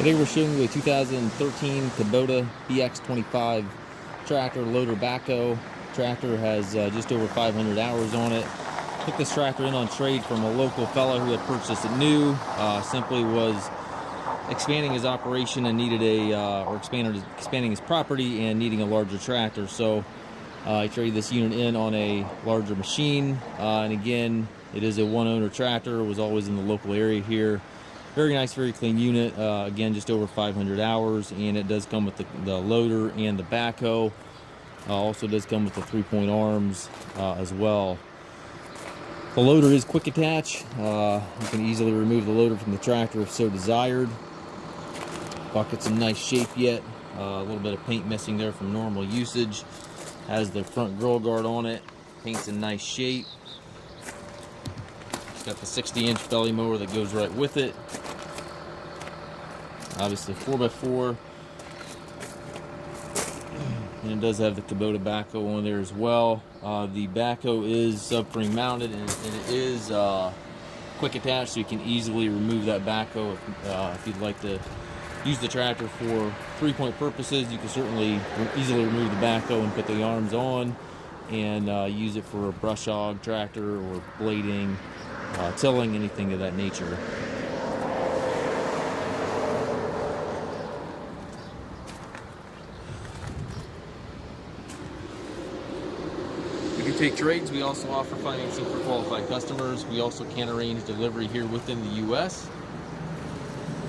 Today we're showing you a 2013 Kubota BX25 tractor, loader, backhoe. Tractor has just over 500 hours on it. Took this tractor in on trade from a local fellow who had purchased it new. Simply was expanding his operation and needed expanding his property and needing a larger tractor. So I traded this unit in on a larger machine. And again, it is a one-owner tractor. It was always in the local area here. Very nice, very clean unit. Again, just over 500 hours, and it does come with the loader and the backhoe. Also does come with the 3-point arms as well. The loader is quick attach. You can easily remove the loader from the tractor if so desired. Bucket's in nice shape yet. A little bit of paint missing there from normal usage. Has the front grill guard on it. Paint's in nice shape. It's got the 60-inch belly mower that goes right with it. Obviously 4x4. And it does have the Kubota backhoe on there as well. The backhoe is subframe mounted, and it is quick attach, so you can easily remove that backhoe if you'd like to use the tractor for 3-point purposes. You can certainly easily remove the backhoe and put the arms on and use it for a brush hog tractor or blading, tilling, anything of that nature. We do take trades. We also offer financing for qualified customers. We also can arrange delivery here within the U.S.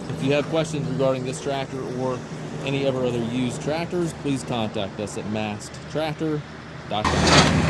If you have questions regarding this tractor or any other used tractors, please contact us at masttractor.com.